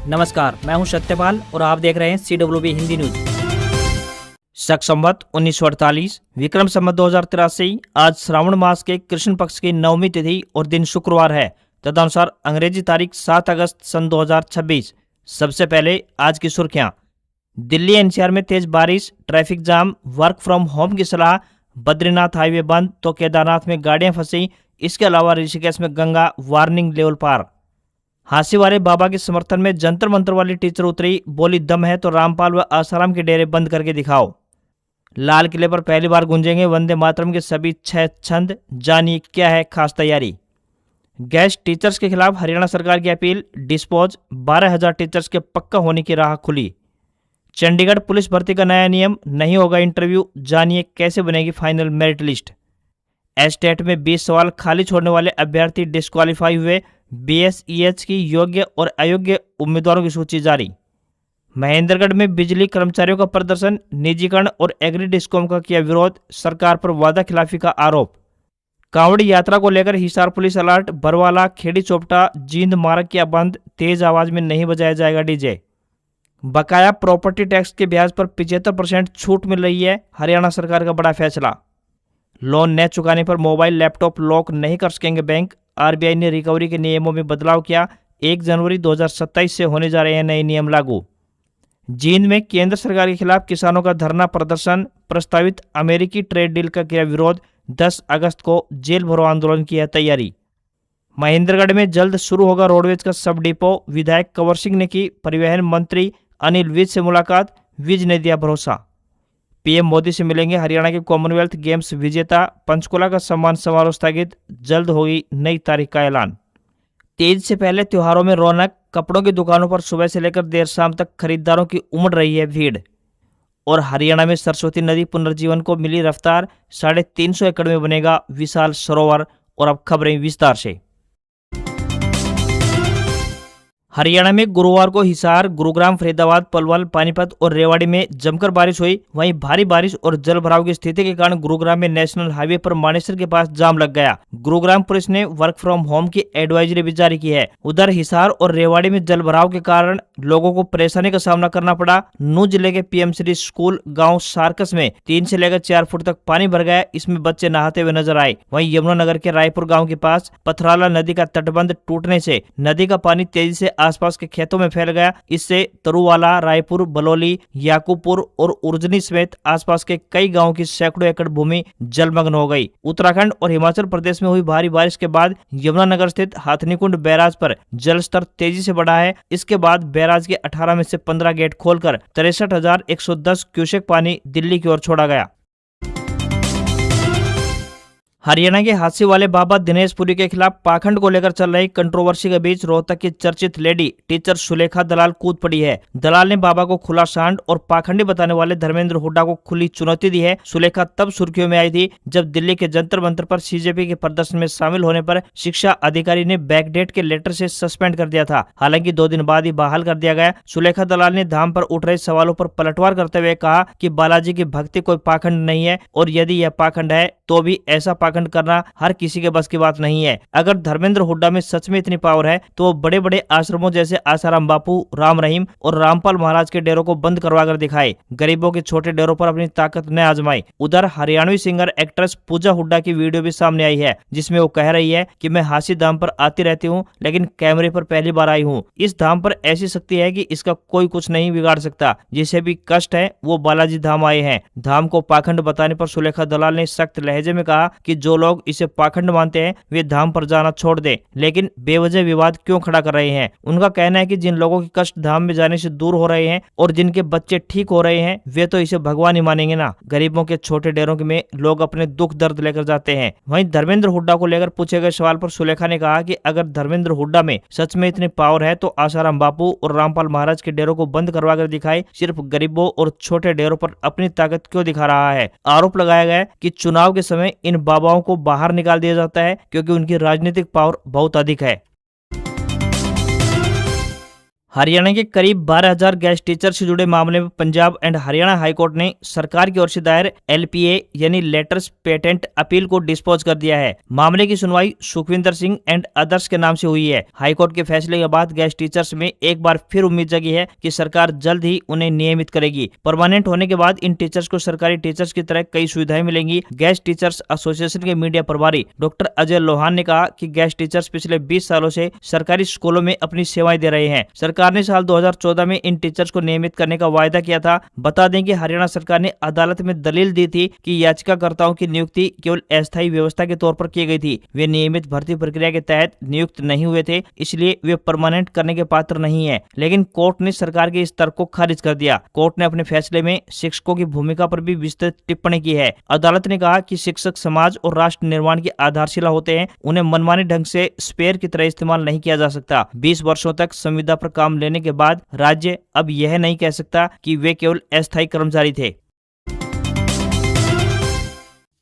नमस्कार, मैं हूं सत्यपाल और आप देख रहे हैं CWB हिंदी न्यूज। शक संवत 1948 विक्रम संवत 2083 आज श्रावण मास के कृष्ण पक्ष की नवमी तिथि और दिन शुक्रवार है। तदनुसार अंग्रेजी तारीख 7 अगस्त सन 2026। सबसे पहले आज की सुर्खियां। दिल्ली NCR में तेज बारिश, traffic jam, work from home की सलाह, बद्रीनाथ हाईवे बंद तो केदारनाथ में गाड़ियां फंसी। इसके अलावा ऋषिकेश में गंगा वार्निंग लेवल पार। हांसी वाले बाबा के समर्थन में जंतर मंतर वाली टीचर उतरी, बोली दम है तो रामपाल व आसाराम के डेरे बंद करके दिखाओ। लाल किले पर पहली बार गूंजेंगे वंदे मातरम के सभी 6 छंद, जानिए क्या है खास तैयारी। गेस्ट टीचर्स के खिलाफ हरियाणा सरकार की अपील, डिस्पोज 12,000 टीचर्स के पक्का होने की राह खुली। चंडीगढ़ पुलिस भर्ती का नया नियम, नहीं होगा इंटरव्यू, जानिए कैसे बनेगी फाइनल मेरिट लिस्ट। एस्टेट में 20 सवाल खाली छोड़ने वाले अभ्यर्थी डिस्क्वालीफाई हुए। BSEH की योग्य और अयोग्य उम्मीदवारों की सूची जारी। महेंद्रगढ़ में बिजली कर्मचारियों का प्रदर्शन, निजीकरण और एग्री डिस्कॉम का किया विरोध, सरकार पर वादा खिलाफी का आरोप। कांवड़ी यात्रा को लेकर हिसार पुलिस अलर्ट, बरवाला, खेड़ी चोपटा, जींद मार्ग किया बंद, तेज आवाज में नहीं बजाया जाएगा डीजे। बकाया प्रॉपर्टी टैक्स के ब्याज पर 75% छूट मिल रही है, हरियाणा सरकार का बड़ा फैसला। लोन न चुकाने पर मोबाइल लैपटॉप लॉक नहीं कर सकेंगे बैंक, RBI ने रिकवरी के नियमों में बदलाव किया। 1 जनवरी 2027 से होने जा रहे हैं नए नियम लागू। जींद में केंद्र सरकार के खिलाफ किसानों का धरना प्रदर्शन, प्रस्तावित अमेरिकी ट्रेड डील का किया विरोध, 10 अगस्त को जेल भरो आंदोलन की है तैयारी। महेंद्रगढ़ में जल्द शुरू होगा रोडवेज का सब डिपो, विधायक कंवर सिंह ने की परिवहन मंत्री अनिल विज से मुलाकात, विज ने दिया भरोसा। PM मोदी से मिलेंगे हरियाणा के कॉमनवेल्थ गेम्स विजेता, पंचकुला का सम्मान समारोह स्थगित, जल्द होगी नई तारीख का ऐलान। तीज से पहले त्योहारों में रौनक, कपड़ों की दुकानों पर सुबह से लेकर देर शाम तक खरीदारों की उमड़ रही है भीड़। और हरियाणा में सरस्वती नदी पुनर्जीवन को मिली रफ्तार, 350 एकड़ में बनेगा विशाल सरोवर। और अब खबरें विस्तार से। हरियाणा में गुरुवार को हिसार, गुरुग्राम, फरीदाबाद, पलवल, पानीपत और रेवाड़ी में जमकर बारिश हुई। वहीं भारी बारिश और जल भराव की स्थिति के कारण गुरुग्राम में नेशनल हाईवे पर मानेसर के पास जाम लग गया। गुरुग्राम पुलिस ने वर्क फ्रॉम होम की एडवाइजरी भी जारी की है। उधर हिसार और रेवाड़ी में जल भराव के कारण लोगों को परेशानी का सामना करना पड़ा। नूंह जिले के PM श्री स्कूल गाँव सार्कस में 3 से लेकर 4 फुट तक पानी भर गया, इसमें बच्चे नहाते हुए नजर आए। वहीं यमुनानगर के रायपुर गाँव के पास पथराला नदी का तटबंध टूटने से नदी का पानी तेजी से आसपास के खेतों में फैल गया। इससे तरुवाला, रायपुर, बलौली, याकूबपुर और उर्जनी समेत आसपास के कई गांवों की सैकड़ों एकड़ भूमि जलमग्न हो गई। उत्तराखंड और हिमाचल प्रदेश में हुई भारी बारिश के बाद यमुनानगर स्थित हाथनीकुंड बैराज पर जल स्तर तेजी से बढ़ा है। इसके बाद बैराज के 18 में से 15 गेट खोलकर 63,110 क्यूसेक पानी दिल्ली की ओर छोड़ा गया। हरियाणा के हादसे वाले बाबा दिनेश पुरी के खिलाफ पाखंड को लेकर चल रही कंट्रोवर्सी के बीच रोहतक की चर्चित लेडी टीचर सुलेखा दलाल कूद पड़ी है। दलाल ने बाबा को खुला सांड और पाखंडी बताने वाले धर्मेंद्र हुड्डा को खुली चुनौती दी है। सुलेखा तब सुर्खियों में आई थी जब दिल्ली के जंतर मंतर पर CJP के प्रदर्शन में शामिल होने पर शिक्षा अधिकारी ने बैकडेट के लेटर से सस्पेंड कर दिया था। हालांकि 2 दिन बाद ही बहाल कर दिया गया। सुलेखा दलाल ने धाम पर उठ रहे सवालों पर पलटवार करते हुए कहा कि बालाजी की भक्ति कोई पाखंड नहीं है और यदि यह पाखंड है तो भी ऐसा पाखंड करना हर किसी के बस की बात नहीं है। अगर धर्मेंद्र हुड्डा में सच में इतनी पावर है तो वो बड़े बड़े आश्रमों जैसे आसाराम बापू, राम रहीम और रामपाल महाराज के डेरों को बंद करवा कर दिखाए। गरीबों के छोटे डेरों पर अपनी ताकत न आजमाए। उधर हरियाणवी सिंगर एक्ट्रेस पूजा हुड्डा की वीडियो भी सामने आई है जिसमें वो कह रही है कि मैं हांसी धाम पर आती रहती हूँ लेकिन कैमरे पर पहली बार आई हूँ। इस धाम पर ऐसी शक्ति है कि इसका कोई कुछ नहीं बिगाड़ सकता। जिसे भी कष्ट है वो बालाजी धाम आए हैं। धाम को पाखंड बताने पर सुलेखा दलाल ने सख्त लहजे में कहा कि जो लोग इसे पाखंड मानते हैं वे धाम पर जाना छोड़ दें, लेकिन बेवजह विवाद क्यों खड़ा कर रहे हैं। उनका कहना है कि जिन लोगों के कष्ट धाम में जाने से दूर हो रहे हैं और जिनके बच्चे ठीक हो रहे हैं वे तो इसे भगवान ही मानेंगे ना। गरीबों के छोटे डेरों में लोग अपने दुख दर्द लेकर जाते हैं। वहीं धर्मेंद्र हुड्डा को लेकर पूछे गए सवाल पर सुलेखा ने कहा कि अगर धर्मेंद्र हुड्डा में सच में इतनी पावर है तो आसाराम बापू और रामपाल महाराज के डेरों को बंद करवा कर दिखाए, सिर्फ गरीबों और छोटे डेरों पर अपनी ताकत क्यों दिखा रहा है। आरोप लगाया गया कि चुनाव के समय इन बाबाओं को बाहर निकाल दिया जाता है क्योंकि उनकी राजनीतिक पावर बहुत अधिक है। हरियाणा के करीब 12,000 गेस्ट टीचर से जुड़े मामले में पंजाब एंड हरियाणा हाईकोर्ट ने सरकार की ओर से दायर LPA यानी लेटर्स पेटेंट अपील को डिस्पोज कर दिया है। मामले की सुनवाई सुखविंदर सिंह एंड अदर्स के नाम से हुई है। हाईकोर्ट के फैसले के बाद गेस्ट टीचर्स में एक बार फिर उम्मीद जगी है कि सरकार जल्द ही उन्हें नियमित करेगी। परमानेंट होने के बाद इन टीचर्स को सरकारी टीचर्स की तरह कई सुविधाएं मिलेंगी। गेस्ट टीचर्स एसोसिएशन के मीडिया प्रभारी डॉक्टर अजय लोहान ने कहा कि गेस्ट टीचर्स पिछले 20 सालों से सरकारी स्कूलों में अपनी सेवाएं दे रहे हैं। सरकार ने साल 2014 में इन टीचर्स को नियमित करने का वायदा किया था। बता दें कि हरियाणा सरकार ने अदालत में दलील दी थी कि याचिकाकर्ताओं की नियुक्ति केवल अस्थायी व्यवस्था के तौर पर की गई थी। वे नियमित भर्ती प्रक्रिया के तहत नियुक्त नहीं हुए थे, इसलिए वे परमानेंट करने के पात्र नहीं है। लेकिन कोर्ट ने सरकार के इस तर्क को खारिज कर दिया। कोर्ट ने अपने फैसले में शिक्षकों की भूमिका पर भी विस्तृत टिप्पणी की है। अदालत ने कहा कि शिक्षक समाज और राष्ट्र निर्माण की आधारशिला होते हैं, उन्हें मनमानी ढंग से स्पेयर की तरह इस्तेमाल नहीं किया जा सकता। 20 वर्षों तक संविदा पर काम लेने के बाद राज्य अब यह नहीं कह सकता कि वे केवल अस्थायी कर्मचारी थे।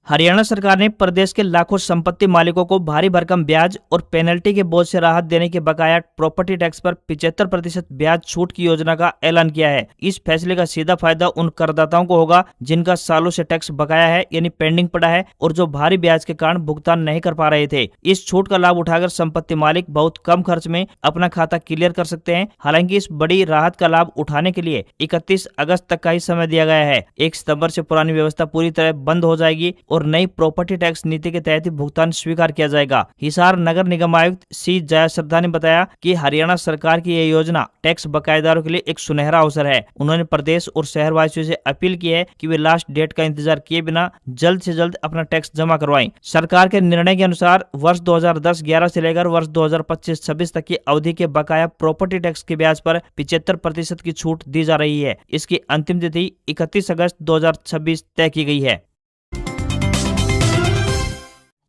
हरियाणा सरकार ने प्रदेश के लाखों संपत्ति मालिकों को भारी भरकम ब्याज और पेनल्टी के बोझ से राहत देने के बकाया प्रॉपर्टी टैक्स पर 75% ब्याज छूट की योजना का ऐलान किया है। इस फैसले का सीधा फायदा उन करदाताओं को होगा जिनका सालों से टैक्स बकाया है यानी पेंडिंग पड़ा है और जो भारी ब्याज के कारण भुगतान नहीं कर पा रहे थे। इस छूट का लाभ उठाकर संपत्ति मालिक बहुत कम खर्च में अपना खाता क्लियर कर सकते हैं। हालांकि इस बड़ी राहत का लाभ उठाने के लिए 31 अगस्त तक का ही समय दिया गया है। 1 सितंबर से पुरानी व्यवस्था पूरी तरह बंद हो जाएगी और नई प्रॉपर्टी टैक्स नीति के तहत ही भुगतान स्वीकार किया जाएगा। हिसार नगर निगम आयुक्त सी जया श्रद्धा ने बताया कि हरियाणा सरकार की यह योजना टैक्स बकायेदारों के लिए एक सुनहरा अवसर है। उन्होंने प्रदेश और शहरवासियों से अपील की है कि वे लास्ट डेट का इंतजार किए बिना जल्द से जल्द अपना टैक्स जमा करवाएं। सरकार के निर्णय के अनुसार वर्ष 2010-11 से लेकर वर्ष 2025-26 तक की अवधि के बकाया प्रॉपर्टी टैक्स के ब्याज पर 75% की छूट दी जा रही है। इसकी अंतिम तिथि 31 अगस्त 2026 तय की गई है।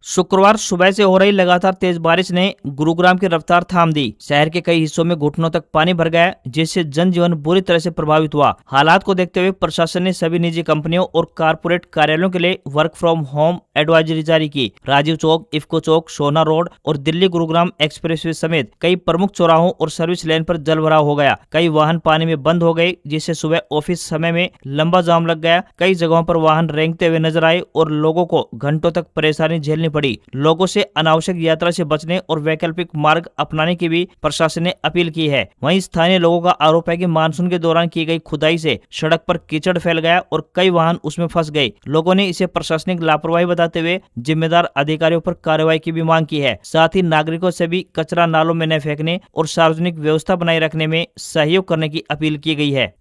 शुक्रवार सुबह से हो रही लगातार तेज बारिश ने गुरुग्राम की रफ्तार थाम दी। शहर के कई हिस्सों में घुटनों तक पानी भर गया, जिससे जनजीवन बुरी तरह से प्रभावित हुआ। हालात को देखते हुए प्रशासन ने सभी निजी कंपनियों और कारपोरेट कार्यालयों के लिए वर्क फ्रॉम होम एडवाइजरी जारी की। राजीव चौक, इफ्को चौक, सोना रोड और दिल्ली गुरुग्राम एक्सप्रेसवे समेत कई प्रमुख चौराहों और सर्विस लेन पर जलभराव हो गया। कई वाहन पानी में बंद हो गए, जिससे सुबह ऑफिस समय में लंबा जाम लग गया। कई जगहों पर वाहन रेंगते हुए नजर आए और लोगों को घंटों तक परेशानी झेलनी पड़ी। लोगों से अनावश्यक यात्रा से बचने और वैकल्पिक मार्ग अपनाने की भी प्रशासन ने अपील की है। वहीं स्थानीय लोगों का आरोप है कि मानसून के दौरान की गई खुदाई से सड़क पर कीचड़ फैल गया और कई वाहन उसमें फंस गए। लोगों ने इसे प्रशासनिक लापरवाही बताते हुए जिम्मेदार अधिकारियों पर कार्रवाई की भी मांग की है। साथ ही नागरिकों से भी कचरा नालों में न फेंकने और सार्वजनिक व्यवस्था बनाए रखने में सहयोग करने की अपील की गई है।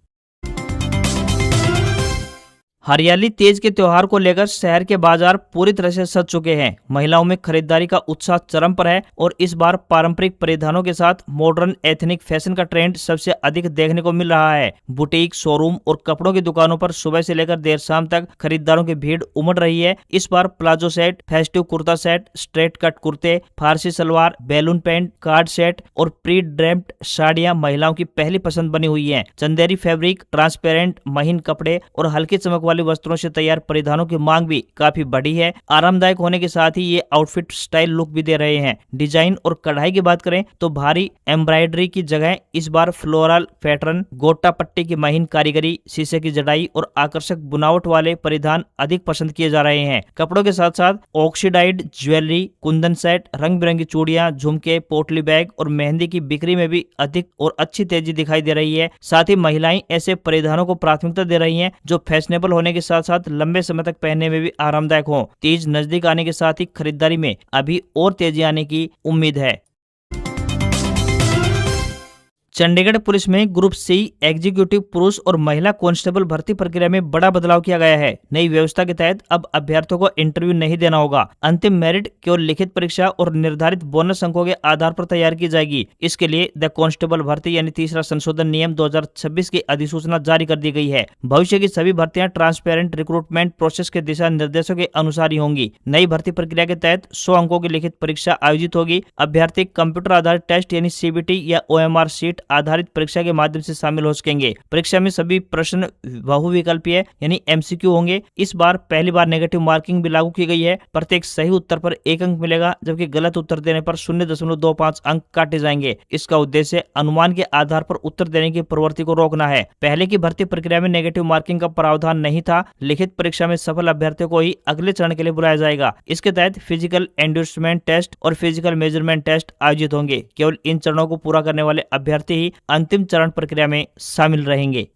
हरियाली तीज के त्योहार को लेकर शहर के बाजार पूरी तरह से सज चुके हैं। महिलाओं में खरीदारी का उत्साह चरम पर है और इस बार पारंपरिक परिधानों के साथ मॉडर्न एथनिक फैशन का ट्रेंड सबसे अधिक देखने को मिल रहा है। बुटीक, शोरूम और कपड़ों की दुकानों पर सुबह से लेकर देर शाम तक खरीदारों की भीड़ उमड़ रही है। इस बार palazzo set, festive kurta set, straight cut कुर्ते, फारसी salwar, balloon pant, card set और प्री ड्रेप्ड साड़ियां महिलाओं की पहली पसंद बनी हुई है। चंदेरी फैब्रिक, ट्रांसपेरेंट महीन कपड़े और हल्की चमक वाले वस्त्रों से तैयार परिधानों की मांग भी काफी बढ़ी है। आरामदायक होने के साथ ही ये आउटफिट स्टाइल लुक भी दे रहे हैं। डिजाइन और कढ़ाई की बात करें तो भारी एम्ब्रॉयडरी की जगह इस बार फ्लोरल पैटर्न, गोटा पट्टी की महीन कारीगरी, शीशे की जड़ाई और आकर्षक बुनावट वाले परिधान अधिक पसंद किए जा रहे हैं। कपड़ों के साथ साथ ऑक्सीडाइज्ड ज्वेलरी, कुंदन सेट, रंग बिरंगी चूड़ियां, झुमके, पोटली बैग और मेहंदी की बिक्री में भी अधिक और अच्छी तेजी दिखाई दे रही है। साथ ही महिलाएं ऐसे परिधानों को प्राथमिकता दे रही हैं जो फैशनेबल होने के साथ साथ लंबे समय तक पहनने में भी आरामदायक हो। तीज नजदीक आने के साथ ही खरीदारी में अभी और तेजी आने की उम्मीद है। चंडीगढ़ पुलिस में ग्रुप सी एग्जीक्यूटिव पुरुष और महिला कांस्टेबल भर्ती प्रक्रिया में बड़ा बदलाव किया गया है। नई व्यवस्था के तहत अब अभ्यर्थियों को इंटरव्यू नहीं देना होगा। अंतिम मेरिट केवल लिखित परीक्षा और निर्धारित बोनस अंकों के आधार पर तैयार की जाएगी। इसके लिए द कांस्टेबल भर्ती यानी तीसरा संशोधन नियम 2026 की अधिसूचना जारी कर दी गई है। भविष्य की सभी भर्तियां ट्रांसपेरेंट रिक्रूटमेंट प्रोसेस के दिशा निर्देशों के अनुसार ही होंगी। नई भर्ती प्रक्रिया के तहत 100 अंकों की लिखित परीक्षा आयोजित होगी। अभ्यर्थी कंप्यूटर आधारित टेस्ट यानी CBT या OMR शीट असाइनमेंट आधारित परीक्षा के माध्यम से शामिल हो सकेंगे। परीक्षा में सभी प्रश्न बहुविकल्पीय यानी MCQ होंगे। इस बार पहली बार नेगेटिव मार्किंग भी लागू की गई है। प्रत्येक सही उत्तर पर 1 अंक मिलेगा, जबकि गलत उत्तर देने पर 0.25 अंक काटे जाएंगे। इसका उद्देश्य अनुमान के आधार पर उत्तर देने की प्रवृत्ति को रोकना है। पहले की भर्ती प्रक्रिया में नेगेटिव मार्किंग का प्रावधान नहीं था। लिखित परीक्षा में सफल अभ्यर्थियों को ही अगले चरण के लिए बुलाया जाएगा। इसके तहत फिजिकल एंड्यूसमेंट टेस्ट और फिजिकल मेजरमेंट टेस्ट आयोजित होंगे। केवल इन चरणों को पूरा करने वाले अभ्यर्थी ही अंतिम चरण प्रक्रिया में शामिल रहेंगे।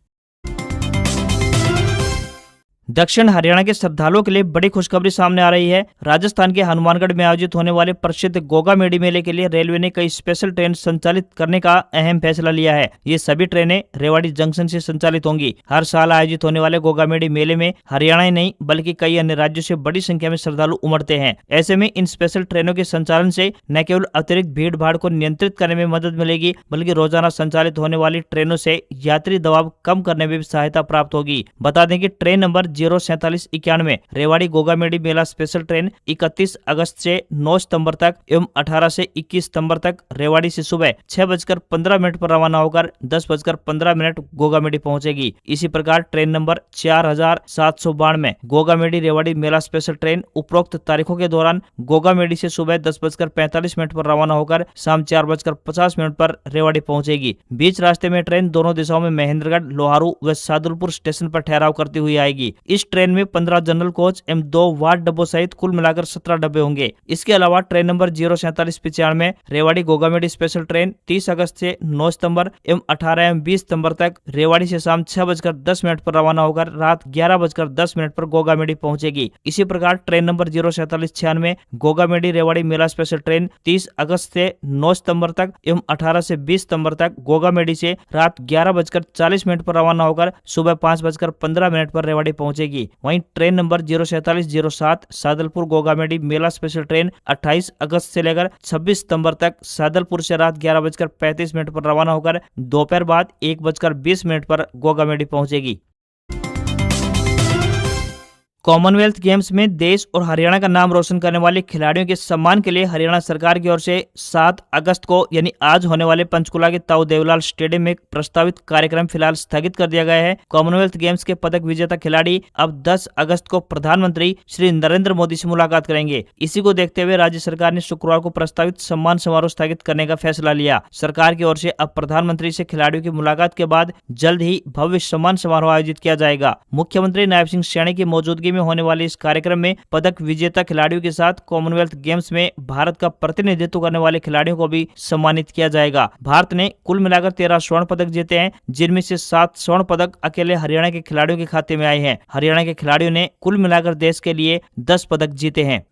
दक्षिण हरियाणा के श्रद्धालुओं के लिए बड़ी खुशखबरी सामने आ रही है। राजस्थान के हनुमानगढ़ में आयोजित होने वाले प्रसिद्ध गोगा मेडी मेले के लिए रेलवे ने कई स्पेशल ट्रेन संचालित करने का अहम फैसला लिया है। ये सभी ट्रेनें रेवाड़ी जंक्शन से संचालित होंगी। हर साल आयोजित होने वाले गोगा मेडी मेले में हरियाणा ही नहीं बल्कि कई अन्य राज्यों से बड़ी संख्या में श्रद्धालु उमड़ते हैं। ऐसे में इन स्पेशल ट्रेनों के संचालन से न केवल अतिरिक्त भीड़ भाड़ को नियंत्रित करने में मदद मिलेगी, बल्कि रोजाना संचालित होने वाली ट्रेनों से यात्री दबाव कम करने में भी सहायता प्राप्त होगी। बता दें कि ट्रेन नंबर 04791 रेवाड़ी गोगा मेडी मेला स्पेशल ट्रेन 31 अगस्त से 9 सितंबर तक एवं 18 से 21 सितंबर तक रेवाड़ी से सुबह 6:15 पर रवाना होकर 10:15 गोगा मेडी पहुंचेगी। इसी प्रकार ट्रेन नंबर 4792 गोगा मेडी रेवाड़ी मेला स्पेशल ट्रेन उपरोक्त तारीखों के दौरान गोगा मेडी से सुबह 10:45 पर रवाना होकर शाम 4:50 पर रेवाड़ी पहुंचेगी। बीच रास्ते में ट्रेन दोनों दिशाओं में महेंद्रगढ़, लोहारू व सादुलपुर स्टेशन पर ठहराव करती हुई आएगी। इस ट्रेन में 15 जनरल कोच एवं 2 वार्ड डब्बों सहित कुल मिलाकर 17 डब्बे होंगे। इसके अलावा ट्रेन नंबर 04795 रेवाड़ी गोगा मेडी स्पेशल ट्रेन 30 अगस्त से 9 सितंबर एवं 18 एवं 20 सितंबर तक रेवाड़ी से शाम 6:10 पर रवाना होकर रात 11:10 पर गोगा मेडी पहुंचेगी। इसी प्रकार ट्रेन नंबर 04796 गोगा मेडी रेवाड़ी मेला स्पेशल ट्रेन 30 अगस्त से 9 सितंबर तक एवं 18 से 20 सितंबर तक गोगा मेडी से रात 11:40 पर रवाना होकर सुबह 5:15 पर रेवाड़ी पहुंचेगी। वहीं ट्रेन नंबर 04707 सादलपुर गोगा मेडी मेला स्पेशल ट्रेन 28 अगस्त से लेकर 26 सितंबर तक सादलपुर से रात 11:35 पर रवाना होकर दोपहर बाद 1:20 पर गोगा मेडी पहुंचेगी। कॉमनवेल्थ गेम्स में देश और हरियाणा का नाम रोशन करने वाले खिलाड़ियों के सम्मान के लिए हरियाणा सरकार की ओर से 7 अगस्त को यानी आज होने वाले पंचकुला के ताऊ देवलाल स्टेडियम में प्रस्तावित कार्यक्रम फिलहाल स्थगित कर दिया गया है। कॉमनवेल्थ गेम्स के पदक विजेता खिलाड़ी अब 10 अगस्त को प्रधानमंत्री श्री नरेंद्र मोदी से मुलाकात करेंगे। इसी को देखते हुए राज्य सरकार ने शुक्रवार को प्रस्तावित सम्मान समारोह स्थगित करने का फैसला लिया। सरकार की ओर से अब प्रधानमंत्री से खिलाड़ियों की मुलाकात के बाद जल्द ही भव्य सम्मान समारोह आयोजित किया जाएगा। मुख्यमंत्री नायब सिंह सैनी की मौजूदगी में होने वाले इस कार्यक्रम में पदक विजेता खिलाड़ियों के साथ कॉमनवेल्थ गेम्स में भारत का प्रतिनिधित्व करने वाले खिलाड़ियों को भी सम्मानित किया जाएगा। भारत ने कुल मिलाकर 13 स्वर्ण पदक जीते हैं, जिनमें से 7 स्वर्ण पदक अकेले हरियाणा के खिलाड़ियों के खाते में आए हैं। हरियाणा के खिलाड़ियों ने कुल मिलाकर देश के लिए 10 पदक जीते हैं।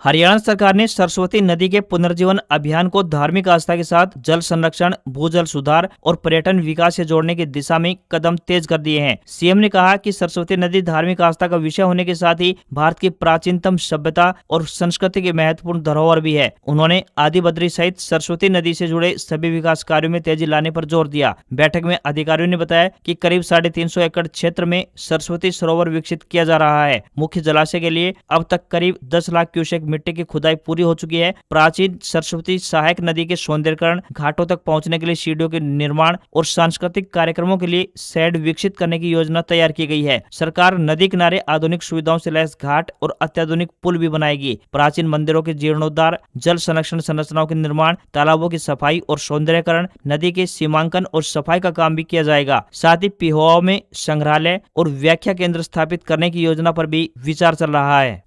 हरियाणा सरकार ने सरस्वती नदी के पुनर्जीवन अभियान को धार्मिक आस्था के साथ जल संरक्षण, भूजल सुधार और पर्यटन विकास से जोड़ने की दिशा में कदम तेज कर दिए हैं। सीएम ने कहा कि सरस्वती नदी धार्मिक आस्था का विषय होने के साथ ही भारत की प्राचीनतम सभ्यता और संस्कृति की महत्वपूर्ण धरोहर भी है। उन्होंने आदि बद्री सहित सरस्वती नदी से जुड़े सभी विकास कार्यों में तेजी लाने पर जोर दिया। बैठक में अधिकारियों ने बताया कि करीब 350 एकड़ क्षेत्र में सरस्वती सरोवर विकसित किया जा रहा है। मुख्य जलाशय के लिए अब तक करीब 10 लाख क्यूसेक मिट्टी की खुदाई पूरी हो चुकी है। प्राचीन सरस्वती सहायक नदी के सौंदर्यीकरण, घाटों तक पहुंचने के लिए सीढ़ियों के निर्माण और सांस्कृतिक कार्यक्रमों के लिए शेड विकसित करने की योजना तैयार की गई है। सरकार नदी किनारे आधुनिक सुविधाओं से लैस घाट और अत्याधुनिक पुल भी बनाएगी। प्राचीन मंदिरों के जीर्णोद्धार, जल संरक्षण संरचनाओं के निर्माण, तालाबों की सफाई और सौंदर्यीकरण, नदी के सीमांकन और सफाई का काम भी किया जाएगा। साथ ही पिहोवा में संग्रहालय और व्याख्या केंद्र स्थापित करने की योजना पर भी विचार चल रहा है।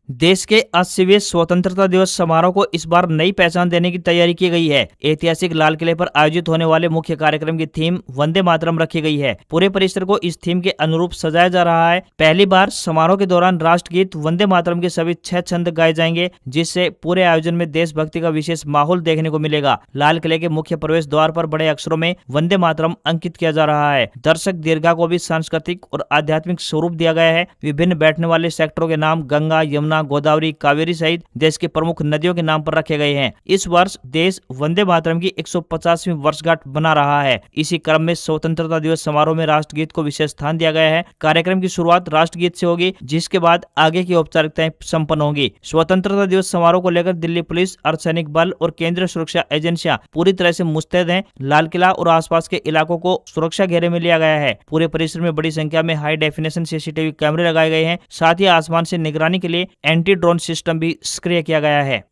देश के 80वें स्वतंत्रता दिवस समारोह को इस बार नई पहचान देने की तैयारी की गई है। ऐतिहासिक लाल किले पर आयोजित होने वाले मुख्य कार्यक्रम की थीम वंदे मातरम रखी गई है। पूरे परिसर को इस थीम के अनुरूप सजाया जा रहा है। पहली बार समारोह के दौरान राष्ट्रगीत वंदे मातरम के सभी 6 छंद गाए जाएंगे, जिससे पूरे आयोजन में देशभक्ति का विशेष माहौल देखने को मिलेगा। लाल किले के मुख्य प्रवेश द्वार पर बड़े अक्षरों में वंदे मातरम अंकित किया जा रहा है। दर्शक दीर्घा को भी सांस्कृतिक और आध्यात्मिक स्वरूप दिया गया है। विभिन्न बैठने वाले सेक्टरों के नाम गंगा, यमुना, यमुना, गोदावरी, कावेरी सहित देश के प्रमुख नदियों के नाम पर रखे गए हैं। इस वर्ष देश वंदे मातरम की 150वीं वर्षगांठ बना रहा है। इसी क्रम में स्वतंत्रता दिवस समारोह में राष्ट्रगीत को विशेष स्थान दिया गया है। कार्यक्रम की शुरुआत राष्ट्रगीत से होगी, जिसके बाद आगे की औपचारिकताएं संपन्न होंगी। स्वतंत्रता दिवस समारोह को लेकर दिल्ली पुलिस, अर्धसैनिक बल और केंद्रीय सुरक्षा एजेंसियां पूरी तरह से मुस्तैद हैं। लाल किला और आसपास के इलाकों को सुरक्षा घेरे में लिया गया है। पूरे परिसर में बड़ी संख्या में हाई डेफिनेशन सीसीटीवी कैमरे लगाए गए हैं। साथ ही आसमान से निगरानी के लिए एंटी ड्रोन सिस्टम भी सक्रिय किया गया है।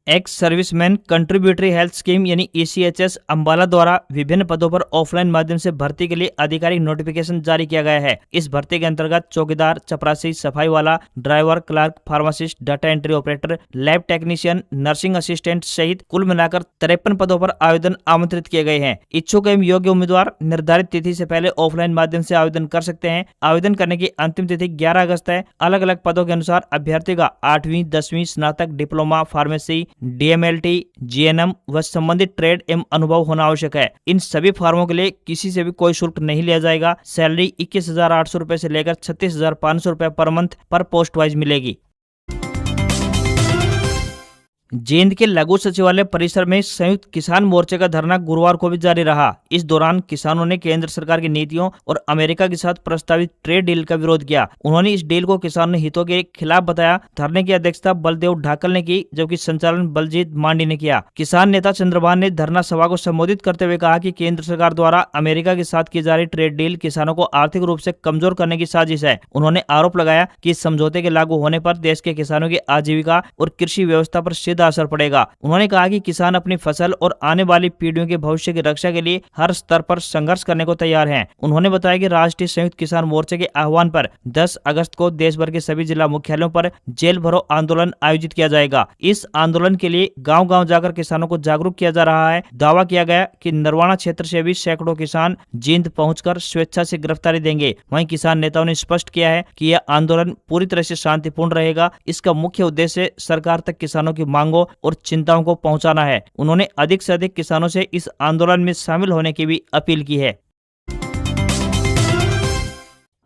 Ex serviceman contributory health scheme यानी ECHS अम्बाला द्वारा विभिन्न पदों पर ऑफलाइन माध्यम से भर्ती के लिए आधिकारिक नोटिफिकेशन जारी किया गया है। इस भर्ती के अंतर्गत चौकीदार, चपरासी, सफाई वाला, driver, clerk, pharmacist, data entry operator, lab technician, nursing assistant सहित कुल मिलाकर 53 पदों पर आवेदन आमंत्रित किए गए हैं। इच्छुक एवं योग्य उम्मीदवार निर्धारित तिथि से पहले ऑफलाइन माध्यम से आवेदन कर सकते हैं। आवेदन करने की अंतिम तिथि 11 अगस्त है। अलग अलग पदों के अनुसार अभ्यर्थी का 8वीं, 10वीं, स्नातक, डिप्लोमा, फार्मेसी, DMLT, GNM व संबंधित ट्रेड एवं अनुभव होना आवश्यक है। इन सभी फॉर्मों के लिए किसी से भी कोई शुल्क नहीं लिया जाएगा। सैलरी 21,800 रुपए से लेकर 36,500 रुपए पर मंथ पर पोस्ट वाइज मिलेगी। जींद के लघु सचिवालय परिसर में संयुक्त किसान मोर्चे का धरना गुरुवार को भी जारी रहा। इस दौरान किसानों ने केंद्र सरकार की नीतियों और अमेरिका के साथ प्रस्तावित ट्रेड डील का विरोध किया। उन्होंने इस डील को किसानों हितों के खिलाफ बताया। धरने की अध्यक्षता बलदेव ढाकल ने की, जबकि संचालन बलजीत मांडी ने किया। किसान नेता चंद्रभान ने धरना सभा को संबोधित करते हुए कहा कि केंद्र सरकार द्वारा अमेरिका के साथ की जा रही ट्रेड डील किसानों को आर्थिक रूप से कमजोर करने की साजिश है। उन्होंने आरोप लगाया कि इस समझौते के लागू होने पर देश के किसानों की आजीविका और कृषि व्यवस्था पर सीधा असर पड़ेगा। उन्होंने कहा कि किसान अपनी फसल और आने वाली पीढ़ियों के भविष्य की रक्षा के लिए हर स्तर पर संघर्ष करने को तैयार हैं। उन्होंने बताया कि राष्ट्रीय संयुक्त किसान मोर्चे के आह्वान पर 10 अगस्त को देश भर के सभी जिला मुख्यालयों पर जेल भरो आंदोलन आयोजित किया जाएगा। इस आंदोलन के लिए गांव-गांव जाकर किसानों को जागरूक किया जा रहा है। दावा किया गया कि नरवाना क्षेत्र से भी सैकड़ों किसान जींद पहुंचकर स्वेच्छा से गिरफ्तारी देंगे। वहीं किसान नेताओं ने स्पष्ट किया है कि यह आंदोलन पूरी तरह से शांतिपूर्ण रहेगा। इसका मुख्य उद्देश्य सरकार तक किसानों की मांगों और चिंताओं को पहुंचाना है। उन्होंने अधिक से अधिक किसानों से इस आंदोलन में शामिल होने की भी अपील की है।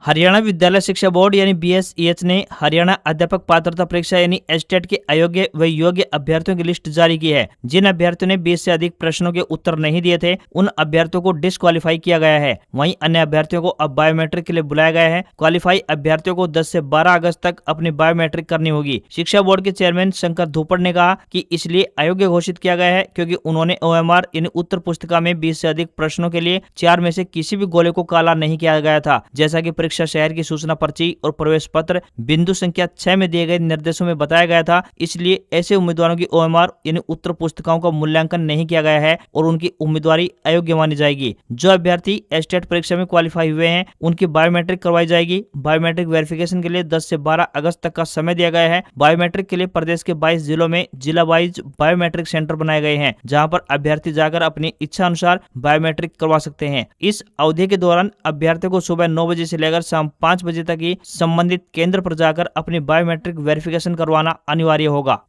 हरियाणा विद्यालय शिक्षा बोर्ड यानी BSEH ने हरियाणा अध्यापक पात्रता परीक्षा यानी एस्टेट के अयोग्य व योग्य अभ्यर्थियों की लिस्ट जारी की है। जिन अभ्यर्थियों ने 20 से अधिक प्रश्नों के उत्तर नहीं दिए थे, उन अभ्यर्थियों को डिस्क्वालीफाई किया गया है। वहीं अन्य अभ्यर्थियों को अब बायोमेट्रिक के लिए बुलाया गया है। क्वालीफाई अभ्यर्थियों को 10 से 12 अगस्त तक अपनी बायोमेट्रिक करनी होगी। शिक्षा बोर्ड के चेयरमैन शंकर धूपड़ ने कहा कि इसलिए अयोग्य घोषित किया गया है क्योंकि उन्होंने OMR यानी उत्तर पुस्तिका में 20 से अधिक प्रश्नों के लिए 4 में से किसी भी गोले को काला नहीं किया गया था। जैसा कि परीक्षा शहर की सूचना पर्ची और प्रवेश पत्र बिंदु संख्या 6 में दिए गए निर्देशों में बताया गया था। इसलिए ऐसे उम्मीदवारों की OMR यानी उत्तर पुस्तिकाओं का मूल्यांकन नहीं किया गया है और उनकी उम्मीदवारी अयोग्य मानी जाएगी। जो अभ्यर्थी एस्टेट परीक्षा में क्वालिफाई हुए हैं, उनकी बायोमेट्रिक करवाई जाएगी। बायोमेट्रिक वेरिफिकेशन के लिए 10 से 12 अगस्त तक का समय दिया गया है। बायोमेट्रिक के लिए प्रदेश के 22 जिलों में जिला वाइज बायोमेट्रिक सेंटर बनाए गए हैं, जहां पर अभ्यर्थी जाकर अपनी इच्छा अनुसार बायोमेट्रिक करवा सकते हैं। इस अवधि के दौरान अभ्यर्थियों को सुबह 9 बजे से लेकर शाम 5 बजे तक ही संबंधित केंद्र पर जाकर अपनी बायोमेट्रिक वेरिफिकेशन करवाना अनिवार्य होगा।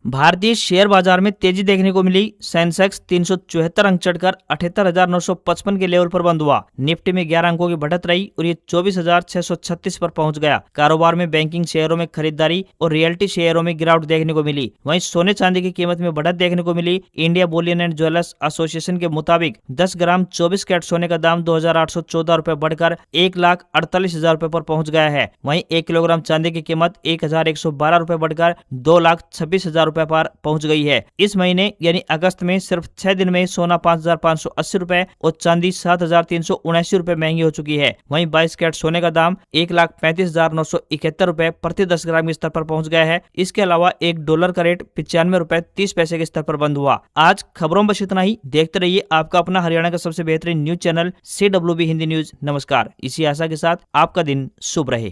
भारतीय शेयर बाजार में तेजी देखने को मिली। सेंसेक्स 374 अंक चढ़कर 78,955 के लेवल पर बंद हुआ। निफ्टी में 11 अंकों की बढ़त रही और ये 24,636 पर पहुंच गया। कारोबार में बैंकिंग शेयरों में खरीदारी और रियल्टी शेयरों में गिरावट देखने को मिली। वहीं सोने चांदी की कीमत में बढ़त देखने को मिली। India bullion and jewellers association के मुताबिक 10 ग्राम 24 कैरेट सोने का दाम 2,814 रुपए बढ़कर 1,48,000 रुपए पर पहुंच गया है। वहीं 1 किलोग्राम चांदी की कीमत 1,112 रुपए बढ़कर 2,26,000 रुपए पर पहुंच गई है। इस महीने यानी अगस्त में सिर्फ 6 दिन में सोना 5,580 रुपए और चांदी 7,379 रुपए महंगी हो चुकी है। वहीं 22 कैरेट सोने का दाम 1,35,971 रुपए प्रति 10 ग्राम के स्तर पर पहुंच गया है। इसके अलावा $1 का रेट 95 रुपए 30 पैसे के स्तर पर बंद हुआ। आज खबरों में बस इतना ही। देखते रहिए आपका अपना हरियाणा का सबसे बेहतरीन news channel CWB Hindi news. नमस्कार। इसी आशा के साथ आपका दिन शुभ रहे।